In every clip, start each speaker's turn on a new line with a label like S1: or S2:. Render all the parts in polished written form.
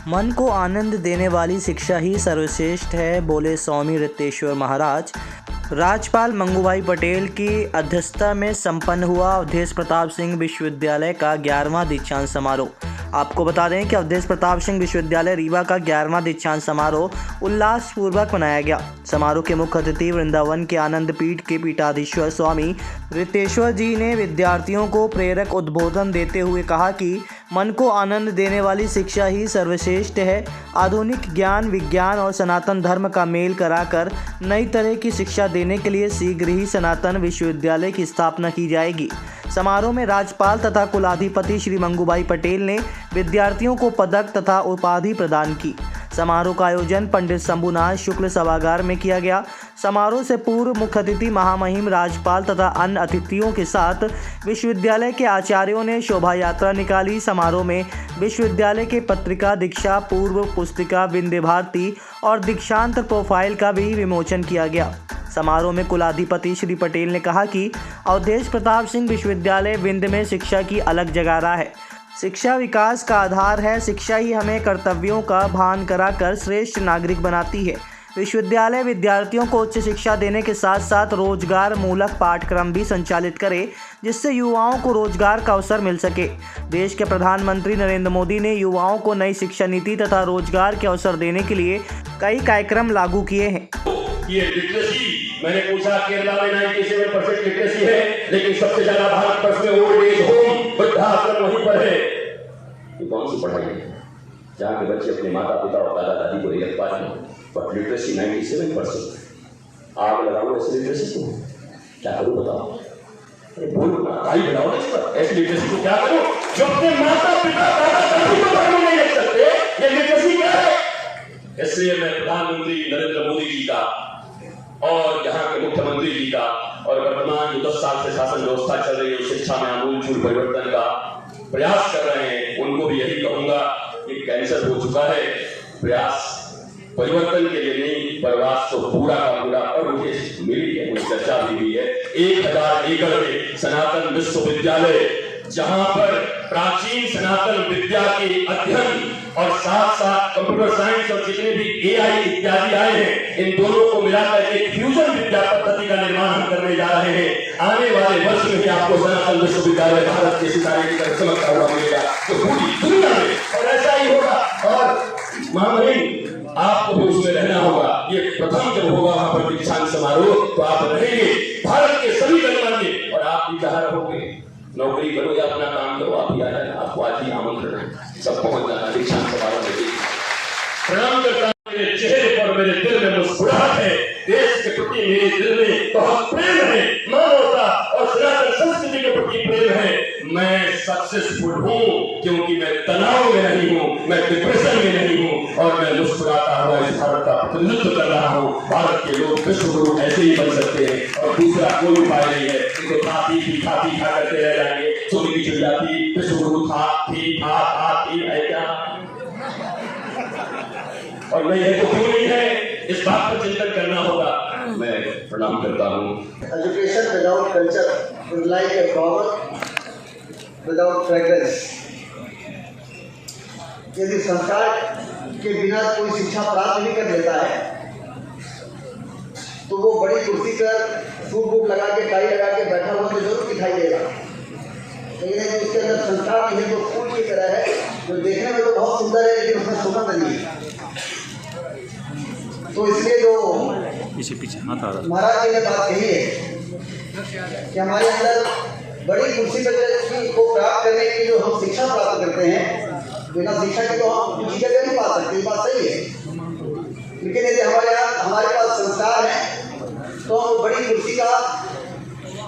S1: मन को आनंद देने वाली शिक्षा ही सर्वश्रेष्ठ है, बोले स्वामी रितेश्वर महाराज। राज्यपाल मंगूभाई पटेल की अध्यक्षता में संपन्न हुआ अवधेश प्रताप सिंह विश्वविद्यालय का 11वां दीक्षांत समारोह। आपको बता दें कि अवधेश प्रताप सिंह विश्वविद्यालय रीवा का 11वां दीक्षांत समारोह उल्लासपूर्वक मनाया गया। समारोह के मुख्य अतिथि वृंदावन के आनंद पीठ के पीठाधीश्वर स्वामी रितेश्वर जी ने विद्यार्थियों को प्रेरक उद्बोधन देते हुए कहा कि मन को आनंद देने वाली शिक्षा ही सर्वश्रेष्ठ है। आधुनिक ज्ञान, विज्ञान और सनातन धर्म का मेल कराकर नई तरह की शिक्षा देने के लिए शीघ्र ही सनातन विश्वविद्यालय की स्थापना की जाएगी। समारोह में राज्यपाल तथा कुलाधिपति श्री मंगूभाई पटेल ने विद्यार्थियों को पदक तथा उपाधि प्रदान की। समारोह का आयोजन पंडित शंभुनाथ शुक्ल सभागार में किया गया। समारोह से पूर्व मुख्य अतिथि महामहिम राज्यपाल तथा अन्य अतिथियों के साथ विश्वविद्यालय के आचार्यों ने शोभा यात्रा निकाली। समारोह में विश्वविद्यालय के पत्रिका दीक्षा पूर्व पुस्तिका विंध्य भारती और दीक्षांत प्रोफाइल का भी विमोचन किया गया। समारोह में कुलाधिपति श्री पटेल ने कहा कि अवधेश प्रताप सिंह विश्वविद्यालय विंध्य में शिक्षा की अलग जगह रहा है। शिक्षा विकास का आधार है। शिक्षा ही हमें कर्तव्यों का भान कराकर श्रेष्ठ नागरिक बनाती है। विश्वविद्यालय विद्यार्थियों को उच्च शिक्षा देने के साथ साथ रोजगार मूलक पाठ्यक्रम भी संचालित करे, जिससे युवाओं को रोजगार का अवसर मिल सके। देश के प्रधानमंत्री नरेंद्र मोदी ने युवाओं को नई शिक्षा नीति तथा रोजगार के अवसर देने के लिए कई कार्यक्रम लागू किए हैं।
S2: ये लिटरेसी मैंने पूछा, केरला में 97% लिटरेसी है, लेकिन सबसे ज्यादा भारत वर्ष में ओल्ड एज होम वृद्धाश्रम वहीं पर है। ये कौन सी पढ़ाई है जहाँ के बच्चे अपने माता पिता और दादा दादी को नहीं रख पाते हैं, बट लिटरेसी 97%। आग लगाओ ऐसी लिटरेसी को, क्या करूँ बताओ? अरे बोलो ना, आई बनाओ ना इस पर। ऐसी लिटरेसी को क्या करूँ जो अपने माता पिता दादा दादी को घर में नहीं रख सकते? ये लिटरेसी क्या है? इसलिए मैं प्रधानमंत्री नरेंद्र मोदी जी का और यहाँ के मुख्यमंत्री जी का और वर्तमान जो 10 साल से शासन व्यवस्था चल रही है, शिक्षा में आमूलचूल परिवर्तन का प्रयास कर रहे हैं, उनको भी यही कहूंगा कि कैंसर हो चुका है, प्रयास परिवर्तन के लिए नहीं, प्रयास तो पूरा का पूरा। और मुझे मिली है, मुझे चर्चा भी हुई है, 1000 एकड़ में सनातन विश्वविद्यालय, जहां पर प्राचीन सनातन विद्या के अध्ययन और साथ साथ कंप्यूटर साइंस और जितने भी एआई इत्यादि आए हैं, इन दोनों को मिलाकर एक फ्यूजन विद्या पद्धति का निर्माण हम करने जा रहे हैं। आने वाले वर्ष में भी आपको सनातन विश्वविद्यालय भारत के सितारे की तरह चमकता हुआ मिलेगा, तो पूरी दुनिया में, और ऐसा ही होगा। और महामहिम, आपको भी उसमें रहना होगा। ये प्रथम जब होगा वहां पर दीक्षांत समारोह, तो आप रहेंगे भारत के सभी गणमान्य, और आप भी जहाँ रहोगे, नौकरी करो या अपना काम करो, आप ही आ जाना, आपको आज ही आमंत्रण है, सब पहुंच जाना दीक्षांत समारोह में। प्रणाम करता हूं, मेरे चेहरे पर, मेरे दिल में मुस्कुराहट है। देश के प्रति मेरे दिल में बहुत प्रेम है, मानवता और सनातन संस्कृति के प्रति प्रेम है। मैं सक्सेसफुल हूँ क्योंकि मैं तनाव में नहीं हूँ, मैं डिप्रेशन में नहीं हूँ, और मैं मुस्कुराता हुआ इस भारत का प्रतिनिधित्व कर रहा हूँ। भारत के लोग विश्व गुरु ऐसे ही बन सकते हैं, और दूसरा कोई उपाय नहीं है। इनको खाती खा करते रह जाएंगे। चोरी की चिड़िया थी, विश्व गुरु था, थी है क्या? और नहीं है तो क्यों नहीं है? इस बात पर चिंतन करना होगा। मैं प्रणाम करता हूँ।
S3: Education without culture is like a flower without fragrance. यदि संस्कार के बिना कोई शिक्षा प्राप्त नहीं कर लेता है, तो वो बड़ी कुर्सी पर सूट बूट लगा के, टाई लगा के बैठा हुआ तो जरूर दिखाई देगा, लेकिन यदि उसके अंदर संस्कार नहीं है तो फूल की तरह है, जो देखने में तो बहुत सुंदर है लेकिन उसमें सुगंध नहीं है। तो इसलिए जो
S4: पीछे
S3: महाराज जी ने बात कही है कि हमारे अंदर बड़ी कुर्सी पर को प्राप्त करने की जो हम शिक्षा प्राप्त करते हैं, बिना शिक्षा के तो हम दूसरी जगह नहीं पा सकते, बात सही है। लेकिन यदि हमारे पास संस्कार है तो हम बड़ी कुर्सी का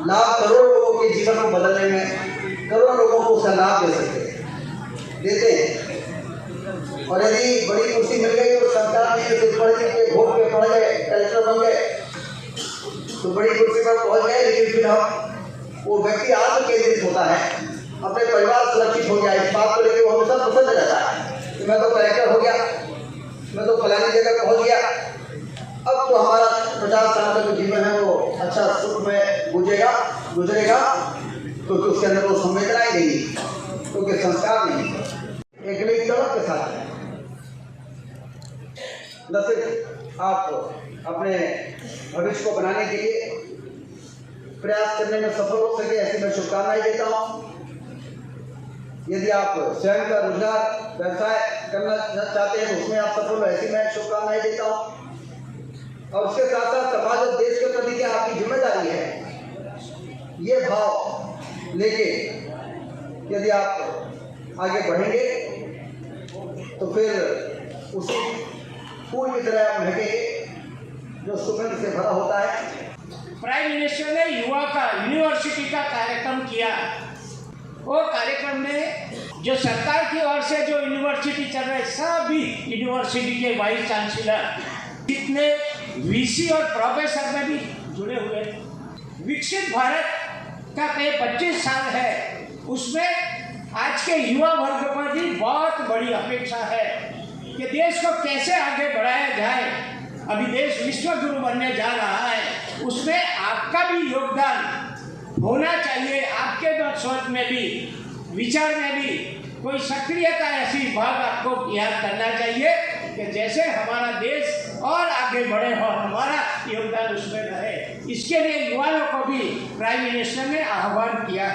S3: लाभ करोड़ों लोगों के जीवन को बदलने में, करोड़ों लोगों को उसका लाभ दे सकते देते हैं। और यदि बड़ी कुर्सी मिल गई और संस्कार नहीं है, पढ़ के वोट पे पढ़ गए, कलेक्टर बन गए, तो बड़ी कुर्सी पर पहुंच गए, लेकिन फिर हम वो व्यक्ति आत्म केंद्रित होता है, अपने परिवार सुरक्षित हो गया, इस बात को लेकर वो हमेशा पसंद रहता है कि मैं तो कलेक्टर हो गया, मैं तो फलानी जगह पहुंच गया, अब तो हमारा 50 साल का जो जीवन है वो अच्छा सुख में गुजरेगा, क्योंकि उसके अंदर वो संवेदना ही नहीं, क्योंकि संस्कार नहीं, एक तड़प के साथ है। न सिर्फ आप अपने भविष्य को बनाने के लिए प्रयास करने में सफल हो सके, ऐसी मैं शुभकामनाएं देता हूँ। यदि आप स्वयं का रोजगार व्यवसाय करना चाहते हैं तो उसमें आप सफल हो, ऐसी मैं शुभकामनाएं देता हूँ। और उसके साथ साथ समाज और देश के प्रति क्या आपकी जिम्मेदारी है, ये भाव लेके यदि आप आगे बढ़ेंगे तो फिर उसी फूल की तरह आप महकेंगे जो सुगंध से भरा होता है।
S4: प्राइम मिनिस्टर ने युवा का यूनिवर्सिटी का कार्यक्रम किया। वो कार्यक्रम में जो सरकार की ओर से जो यूनिवर्सिटी चल रहे सभी यूनिवर्सिटी के वाइस चांसलर, कितने वीसी और प्रोफेसर में भी जुड़े हुए। विकसित भारत का 25 साल है, उसमें आज के युवा वर्ग पर भी बहुत बड़ी अपेक्षा है कि देश को कैसे आगे बढ़ाया जाए। अभी देश विश्व गुरु बनने जा रहा है, उसमें आपका भी योगदान होना चाहिए। आपके सोच में भी, विचार में भी कोई सक्रियता ऐसी भाग आपको याद करना चाहिए कि जैसे हमारा देश और आगे बढ़े और हमारा योगदान उसमें रहे। इसके लिए युवाओं को भी प्राइम मिनिस्टर ने आह्वान किया।